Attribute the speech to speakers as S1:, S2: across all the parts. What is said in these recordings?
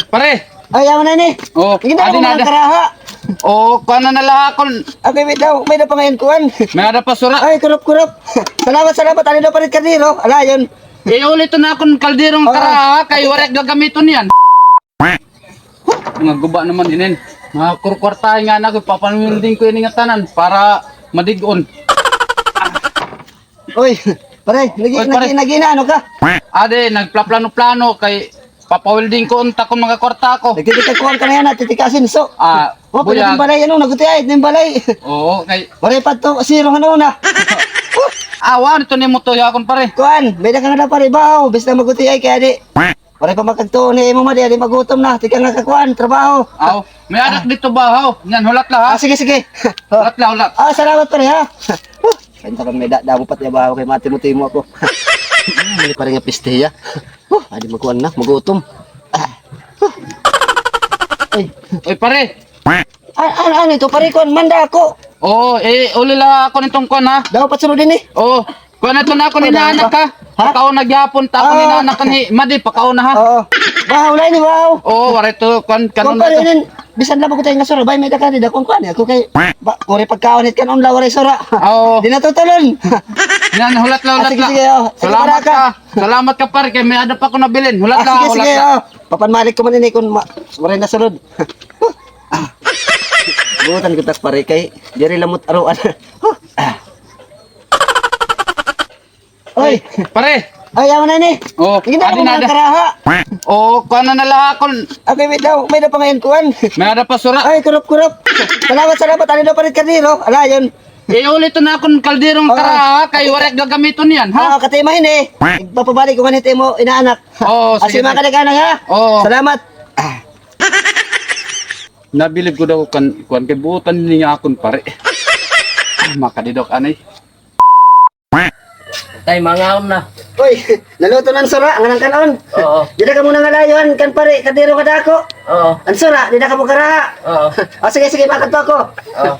S1: Pare.
S2: Ayaw na ni.
S1: Oh,
S2: Hindi na
S1: adi
S2: ako
S1: na
S2: mga karaha.
S1: Oh, kuan na lahakon.
S2: Okay, may daw pa ngayon kuhan.
S1: May ada pa sura.
S2: Ay, kurap. Salamat. Ano daw pa rin kardiro? Ala, yun.
S1: Ulit na akong kalderong
S2: Oo.
S1: karaha kay warek gagamiton yan. Mga guba naman inin. Mga kurkwartahin nga na ko, papanwilding ko yung tanan para madigon.
S2: Uy, pare,
S1: Oy, pare.
S2: ano ka?
S1: Ade, nagplaplano-plano kay papawilding ko unta kung mga kwarta ko.
S2: Nagtitikakuhan ka na yan, titikasin. So,
S1: Oh,
S2: pwede
S1: buyag.
S2: ng balay, nagutiyahit ng balay.
S1: Oo, kay
S2: Pare, pato, siro nga na.
S1: awan ito ni mo to yakon pare.
S2: Kuhan, may na ka nga na pare, baho. Basta magutiyahit kaya di. Pare pa magkagtuon ni mo di magutom na. Tika nga kakuhan, trabaho.
S1: Aw, may anak dito bahaw. Yan, hulat la ha.
S2: Sige.
S1: Hulat la, hulat.
S2: Salamat pare ha. Kanta kan may damo pat ya baho kay mati-mutimo ako. Mali pare nga pisteya. Adi magkuhan na, magutom. Ay,
S1: Oy pare.
S2: ano ito pare kuhan, manda ako.
S1: Oo, ulila ako nitong kuan ha.
S2: Dapat sunod din eh.
S1: Oo. Kuan na to na ako ni
S2: Wala
S1: nanak
S2: ba?
S1: ha.
S2: Ha?
S1: Pakaon nagyapon ta ako ni nanak ni Madi pakaon na ha.
S2: Oo. Bahaw na ni bahaw.
S1: Oo, wala to kuan kanon
S2: Kung
S1: na
S2: pare
S1: to.
S2: nin, bisan lang ko tayo nga sura, bay may dakani da kung kuhan ako kay kore pagkaonit kanon la waray sura.
S1: Oo.
S2: Di na tutulon.
S1: Yan, hulat la.
S2: Sige, oh. Sige,
S1: Salamat
S2: baraka.
S1: ka. Salamat ka pare kay may ada pa ko nabilin. Hulat la, hulat
S2: Sige,
S1: la.
S2: papanmalik ko man ini kung waray na sunod. Butan ko tas pare kay diri lamot aruan. Oy,
S1: Pare.
S2: ayaw na ni.
S1: Oo,
S2: Hindi na ako
S1: adi na
S2: mga
S1: ada.
S2: karaha.
S1: Oo, kuan na lahakon.
S2: Okay, may daw pa ngayon kuhan.
S1: May ada pa sura.
S2: Ay, kurap. Salamat. Ano daw pa rin kardiro? Ala, yun.
S1: Ulit na akong kalderong
S2: Oo.
S1: karaha kay warek gagamiton yan ha.
S2: Katimahin eh. Papabalik ko manit mo, inaanak.
S1: Oo, sige.
S2: Sige, mga kanag-anak ha.
S1: Oo.
S2: Salamat.
S1: Nabilib ko daw kuan kay buutan ni nga akon pare. Makadidok anay.
S3: Tay, mangaon na.
S2: Uy, naluto ng sura, ang anang kanon.
S3: Oo.
S2: Di na ka muna nga layon, kan pare, kadiro ka dako.
S3: Oo.
S2: Ang sura, di na ka mo karaha.
S3: Oo.
S2: Sige, bakit to ako?
S3: Oo.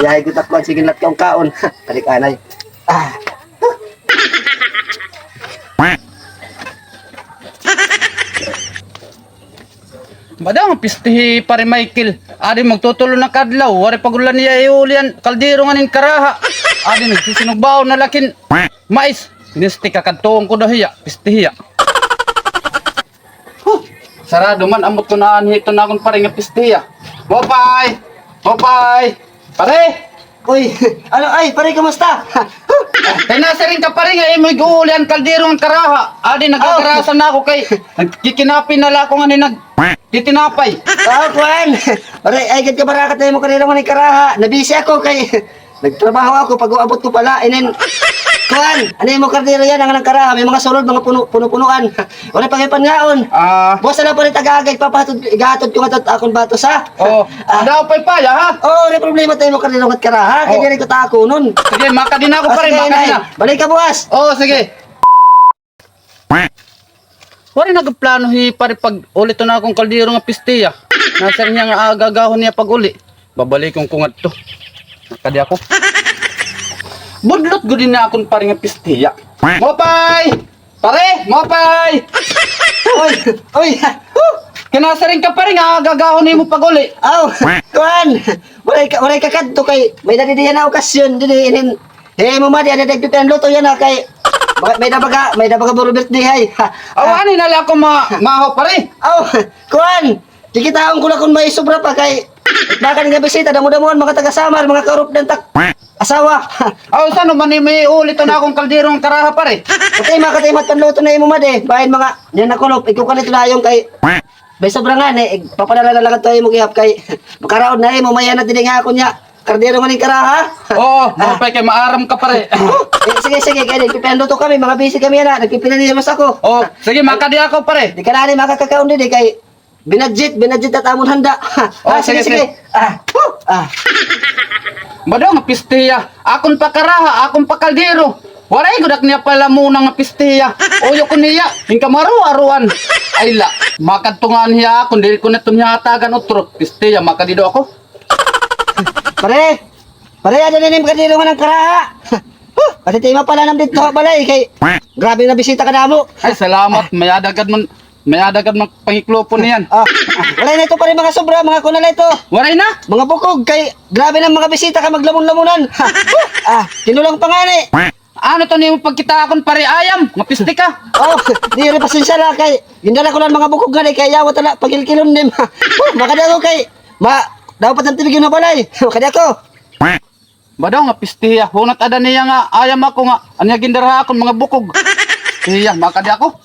S2: Yahay ko takwan, sige lat kong kaon. Balik anay.
S1: Badang pistihi pare Michael. Adi magtutulo na kadlaw, wari pagulan niya iulian kaldero nga ning karaha. Adi nagsisinugbaw na lakin mais. Inisti kakadtuong ko dahiya, pistihiya. Sarado man amot ko na anhito na akong pare nga pistihiya. Mopay! Pare!
S2: Uy, ay, pare, kamusta?
S1: Kay nasa rin ka pare nga imoy guulian kaldero nga karaha. Adi nagkakarasan na ako kay nagkikinapin na la ako nga ni titinapay.
S2: Kwan. Pare, ay, gad ka barakat na mo kanina mo ni karaha. Nabisi ako kay nagtrabaho ako pag uabot ko pala. Inen, Kwan, ano yung mga kardero yan, ang karaha. May mga sulod, mga puno-punuan. Wala pangipan ngaon. Buwas na lang pa rin tagagay, papahatod, igatod ko nga akong batos ha.
S1: Oh, daw pay paya ha.
S2: Oh, may problema tayo mo kardero at karaha. Kaya
S1: Oh.
S2: hindi ko tako nun.
S1: Sige, makadin ako pare,
S2: Sige,
S1: makadin
S2: Nay.
S1: na.
S2: Balik ka buwas.
S1: Oo, sige. Wari nagplano hi pare pag ulit na akong kaldero nga pistiya. Nasa niya nga agagahon niya pag uli. Babalik kong kungat to. Nakadi ako. Budlot gudin na akong pare nga pistiya. Mopay! Pare, mopay!
S2: Uy,
S1: Kinasa rin ka pare nga agagahon niya mo pag uli.
S2: aw, Kwan. Walay kakadto kay, may nadidiyan na okasyon. Dili, mo ma, di ada dagpitan luto yan ha kay, may dabaga buro birthday hay.
S1: Awani na lang ako maho pare.
S2: Aw, Kwan. Kikitaon ko lang kung may sobra pa kay, baka nga bisita, damo-damuhan mga taga-samar, mga kaurup ng asawa.
S1: Aw, saan man may ulit na akong kaldero nga karaha pare.
S2: Katimat kan luto na imo ma de, bahin mga, yan na kulop, ikaw ka nito layong kay, may sobra nga papadala na lang ito mo gihap kay, makaraon na mo, maya na dining ako niya, kardero man yung karaha.
S1: Oo, mopay kay maaram ka pare.
S2: Sige, kaya nagpipendo to kami, mga busy kami yan, nagpipinanimas ako.
S1: Oh, sige makadi ako pare.
S2: Di ka na rin makakakaon din kay binadget at amon handa.
S1: Oh, sige. Bado nga pistiya. Akon pa karaha, akon pa kaldero. Waray gudak niya pala muna nga pistiya. Oyo ko niya, hingka maru-aruan. Ay la, makadtungan niya akon, dili ko na tumihatagan utro. Pistiya, makadido ako.
S2: Pare, ada na rin kardero nga ng karaha. Pati tima pala nam dito balay kay grabe na bisita ka na mo.
S1: Ay salamat, mayadagad man. May adagan ng pangiklopo niyan.
S2: Wala na ito pa rin mga sobra, mga kunala ito.
S1: Waray na.
S2: Mga bukog, kay grabe ng mga bisita ka maglamon-lamunan. Kinulang pa nga ni.
S1: Ano to niyo pagkita akon pare ayam, mapiste ka.
S2: Di rin pasensya na kay gindala ko lang mga bukog nga ni kay yawa tala pagilkilon nim. Makada ko kay dapat ang tibigin na balay. Makada ko.
S1: Badaw nga pistiya, hunat ada niya nga ayam ako nga anya gindara akon mga bukog. Iya, makadi ako.